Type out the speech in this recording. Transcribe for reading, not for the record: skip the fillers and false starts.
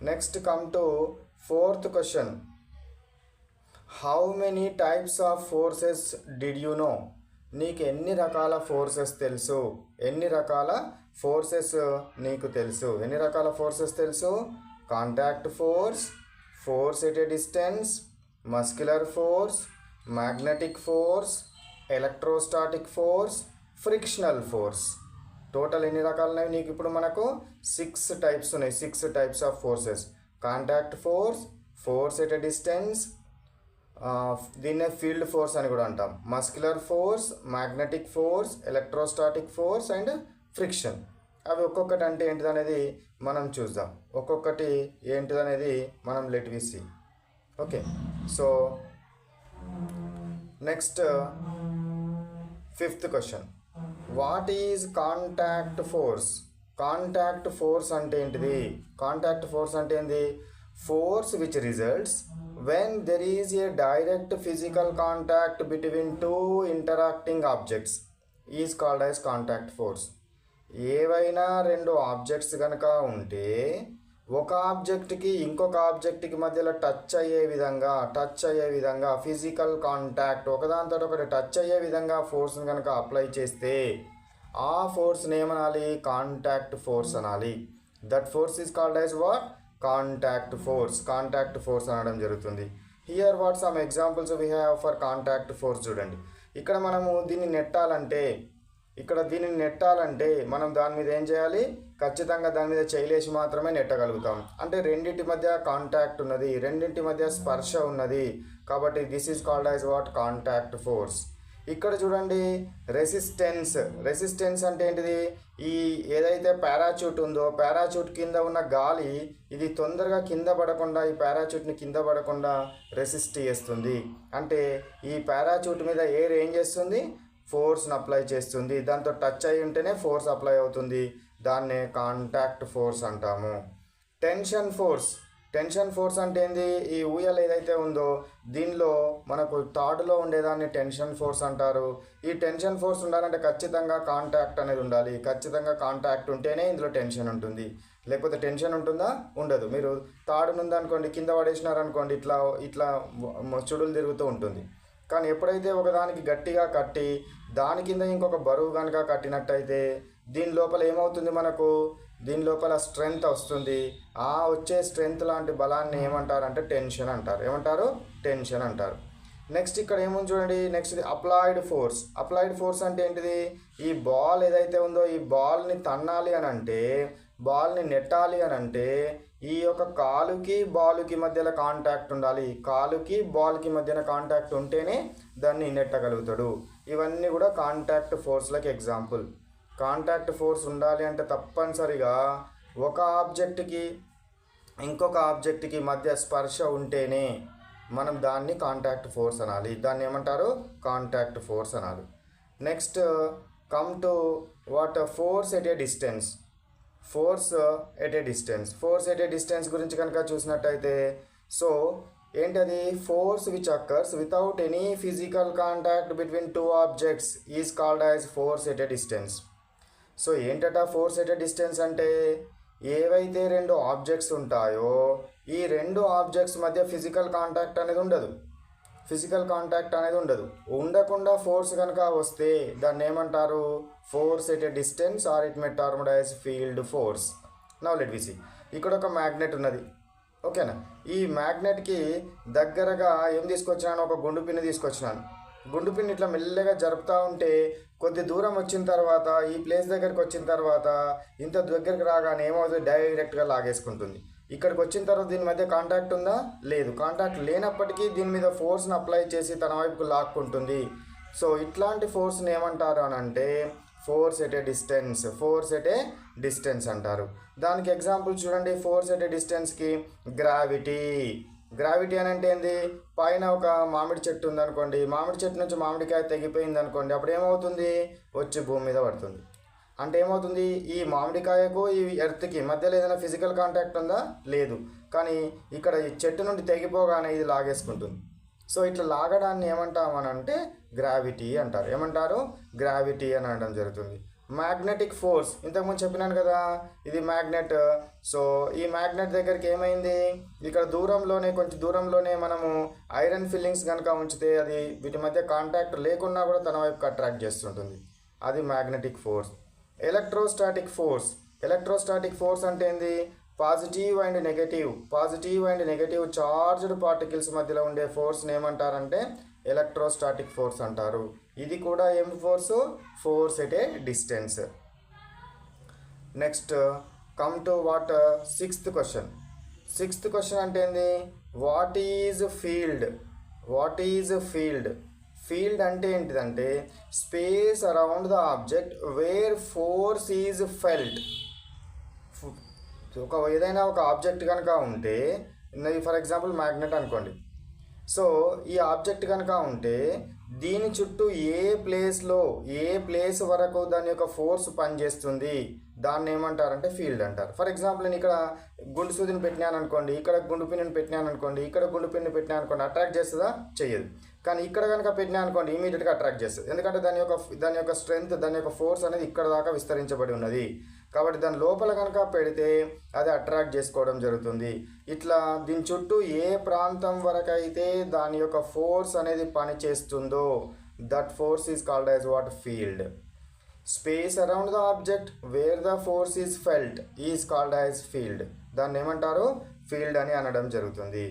Next come to fourth question. How many types of forces did you know? నీకు ఎన్ని రకాల forces తెలుసు? ఎన్ని రకాల ఫోర్సెస్ నీకు తెలుసు? ఎన్ని రకాల ఫోర్సెస్ తెలుసు? Contact force, force at a distance, muscular force, magnetic force, electrostatic force, frictional force. Total ఎన్ని రకాలు ఉన్నాయి నీకు? ఇప్పుడు మనకు 6 టైప్స్ ఉన్నాయి. 6 types of forces. Contact force, force at a distance, దీన్నే ఫీల్డ్ ఫోర్స్ అని కూడా అంటాం, muscular force, magnetic force, electrostatic force and friction. అవి ఒక్కొక్కటి అంటే ఏంటిదనేది మనం చూద్దాం. ఒక్కొక్కటి ఏంటిదనేది మనం let we see. Okay, so next 5th question. What is contact force? Contact force అంటే ఏంటిది? కాంటాక్ట్ ఫోర్స్ అంటే ఏంది? Force which results when there is a direct physical contact between two interacting objects is called as contact force. ఏవైనా 2 objects కనుక ఉంటే ఒక ఆబ్జెక్ట్కి ఇంకొక ఆబ్జెక్ట్కి మధ్యలో టచ్ అయ్యే విధంగా ఫిజికల్ కాంటాక్ట్, ఒకదానితో ఒకటి టచ్ అయ్యే విధంగా ఫోర్స్ని కనుక అప్లై చేస్తే ఆ ఫోర్స్ని ఏమనాలి? కాంటాక్ట్ ఫోర్స్ అనాలి. That force is called as what? Contact force. Contact force అనడం జరుగుతుంది. Here what some examples we have for contact force. చూడండి, ఇక్కడ మనము దీన్ని నెట్టాలంటే మనం దాని మీద ఏం చేయాలి? ఖచ్చితంగా దాని మీద చేయలేసి మాత్రమే నెట్టగలుగుతాం. అంటే రెండింటి మధ్య కాంటాక్ట్ ఉన్నది, రెండింటి మధ్య స్పర్శ ఉన్నది. కాబట్టి this is called as what? Contact force. ఇక్కడ చూడండి, రెసిస్టెన్స్ అంటే ఏంటిది? ఈ ఏదైతే పారాచూట్ ఉందో, పారాచూట్ కింద ఉన్న గాలి ఇది తొందరగా కింద పడకుండా, ఈ పారాచూట్ని కింద పడకుండా రెసిస్ట్ చేస్తుంది. అంటే ఈ పారాచూట్ మీద ఎయిర్ ఏం చేస్తుంది? ఫోర్స్ని అప్లై చేస్తుంది. దాంతో టచ్ అయి ఉంటేనే ఫోర్స్ అప్లై అవుతుంది. దాన్నే కాంటాక్ట్ ఫోర్స్ అంటాము. టెన్షన్ ఫోర్స్ అంటే ఏంది? ఈ ఊయల ఏదైతే ఉందో దీనిలో మనకు తాడులో ఉండేదాన్ని టెన్షన్ ఫోర్స్ అంటారు. ఈ టెన్షన్ ఫోర్స్ ఉండాలంటే ఖచ్చితంగా కాంటాక్ట్ అనేది ఉండాలి. ఖచ్చితంగా కాంటాక్ట్ ఉంటేనే ఇందులో టెన్షన్ ఉంటుంది. లేకపోతే టెన్షన్ ఉంటుందా? ఉండదు. మీరు తాడు ఉందనుకోండి, కింద పడేసినారనుకోండి, ఇట్లా చుడులు తిరుగుతూ ఉంటుంది. కానీ ఎప్పుడైతే ఒకదానికి గట్టిగా కట్టి దాని కింద ఇంకొక బరువు కనుక కట్టినట్టయితే దీని లోపల ఏమవుతుంది? దీని లోపల స్ట్రెంగ్త్ వస్తుంది. ఆ వచ్చే స్ట్రెంగ్త్ లాంటి బలాన్ని ఏమంటారంటే టెన్షన్ అంటారు. ఏమంటారు? టెన్షన్ అంటారు. నెక్స్ట్ ఇక్కడ ఏముంది చూడండి. నెక్స్ట్ అప్లైడ్ ఫోర్స్ అంటే ఏంటిది? ఈ బాల్ ఏదైతే ఉందో ఈ బాల్ని తన్నాలి అని అంటే, బాల్ని నెట్టాలి అని అంటే ఈ యొక్క కాలుకి బాలుకి మధ్యలో కాంటాక్ట్ ఉండాలి. కాలుకి బాల్కి మధ్యన కాంటాక్ట్ ఉంటేనే దాన్ని నెట్టగలుగుతాడు. ఇవన్నీ కూడా కాంటాక్ట్ ఫోర్స్లకు ఎగ్జాంపుల్. కాంటాక్ట్ ఫోర్స్ ఉండాలి అంటే తప్పనిసరిగా ఒక ఆబ్జెక్ట్కి ఇంకొక ఆబ్జెక్ట్కి మధ్య స్పర్శ ఉంటేనే మనం దాన్ని కాంటాక్ట్ ఫోర్స్ అనాలి. దాన్ని ఏమంటారు? కాంటాక్ట్ ఫోర్స్ అనాలి. Next come to what? Force at a distance. Force at a distance గురించి కనుక చూసినట్టయితే, సో ఏంటది? Force which occurs without any physical contact between 2 objects is called as force at a distance. So ఏంటట force at a distance అంటే? ఏవైతే 2 objects ఉంటాయో ఈ 2 objects మధ్య ఫిజికల్ కాంటాక్ట్ అనేది ఉండదు. ఉండకుండా ఫోర్స్ కనుక వస్తే దాన్ని ఏమంటారు? Force at a distance, or it may termed as field force. Now let we see. ఇక్కడ ఒక మ్యాగ్నెట్ ఉన్నది. ఓకేనా? ఈ మ్యాగ్నెట్కి దగ్గరగా ఏం తీసుకొచ్చినాను? ఒక గుండు పిన్ని తీసుకొచ్చినాను. గుండు పిన్ని ఇట్లా మెల్లగా జరుపుతూ ఉంటే కొద్ది దూరం వచ్చిన తర్వాత, ఈ ప్లేస్ దగ్గరికి వచ్చిన తర్వాత, ఇంత దగ్గరికి రాగానే ఏమవుతుంది? డైరెక్ట్గా లాగేసుకుంటుంది. ఇక్కడికి వచ్చిన తర్వాత దీని మధ్య కాంటాక్ట్ ఉందా? లేదు. కాంటాక్ట్ లేనప్పటికీ దీని మీద ఫోర్స్ని అప్లై చేసి తన వైపుకు లాక్కుంటుంది. సో ఇట్లాంటి ఫోర్స్ని ఏమంటారు అని అంటే ఫోర్స్ ఎట్ ఏ డిస్టెన్స్ అంటారు. దానికి ఎగ్జాంపుల్ చూడండి. ఫోర్స్ ఎట్ ఏ డిస్టెన్స్కి గ్రావిటీ అని అంటే ఏంది? పైన ఒక మామిడి చెట్టు ఉందనుకోండి, మామిడి చెట్టు నుంచి మామిడికాయ తెగిపోయింది అనుకోండి, అప్పుడు ఏమవుతుంది? వచ్చి భూమి మీద పడుతుంది. అంటే ఏమవుతుంది? ఈ మామిడికాయకు ఈ ఎర్త్కి మధ్యలో ఏదైనా ఫిజికల్ కాంటాక్ట్ ఉందా? లేదు. కానీ ఇక్కడ ఈ చెట్టు నుండి తెగిపోగానే ఇది లాగేసుకుంటుంది. సో ఇట్లా లాగడాన్ని ఏమంటామని అంటే గ్రావిటీ అంటారు. ఏమంటారు? గ్రావిటీ అని అనడం జరుగుతుంది. మ్యాగ్నెటిక్ ఫోర్స్ ఇంతకుముందు చెప్పినాను కదా, ఇది మ్యాగ్నెట్. సో ఈ మ్యాగ్నెట్ దగ్గరికి ఏమైంది, ఇక్కడ దూరంలోనే కొంచెం దూరంలోనే మనము ఐరన్ ఫిల్లింగ్స్ కనుక ఉంచితే అది వీటి మధ్య కాంటాక్ట్ లేకున్నా కూడా తన వైపుకి అట్రాక్ట్ చేస్తుంటుంది, అది magnetic force. Electrostatic force, electrostatic force అంటే ఏంది, positive and negative charged particles మధ్యలో ఉండే ఫోర్స్ని ఏమంటారంటే ఎలక్ట్రోస్టాటిక్ ఫోర్స్ అంటారు. ఇది కూడా ఏం force, force at a distance. Next come to what sixth question అంటే ఏంది, వాట్ ఈజ్ ఫీల్డ్. ఫీల్డ్ అంటే ఏంటిదంటే space around the object where force is felt. ఏదైనా ఒక ఆబ్జెక్ట్ కనుక ఉంటే, ఫర్ ఎగ్జాంపుల్ మ్యాగ్నెట్ అనుకోండి. సో ఈ ఆబ్జెక్ట్ కనుక ఉంటే దీని చుట్టూ ఏ ప్లేస్ వరకు దాని యొక్క ఫోర్స్ పనిచేస్తుంది, దాన్ని ఏమంటారంటే ఫీల్డ్ అంటారు. ఫర్ ఎగ్జాంపుల్ నేను ఇక్కడ గుండు సూదిని పెట్టినాను అనుకోండి, ఇక్కడ గుండు పిన్నుని పెట్టినాను అనుకోండి, ఇక్కడ గుండు పిన్ను పెట్టినా అనుకోండి, అట్రాక్ట్ చేస్తుందా, చెయ్యదు. కానీ ఇక్కడ కనుక పెట్టినా అనుకోండి ఇమీడియట్గా అట్రాక్ట్ చేస్తుంది, ఎందుకంటే దాని యొక్క స్ట్రెంగ్త్, దాని యొక్క ఫోర్స్ అనేది ఇక్కడ దాకా విస్తరించబడి ఉన్నది. కాబట్టి దాని లోపల కనుక పెడితే అది అట్రాక్ట్ చేసుకోవడం జరుగుతుంది. ఇట్లా దీని చుట్టూ ఏ ప్రాంతం వరకు అయితే దాని యొక్క ఫోర్స్ అనేది పనిచేస్తుందో that force is called as what, field. Space around the object wear the force is felt is called as field. దాన్ని ఏమంటారు, ఫీల్డ్ అని అనడం జరుగుతుంది.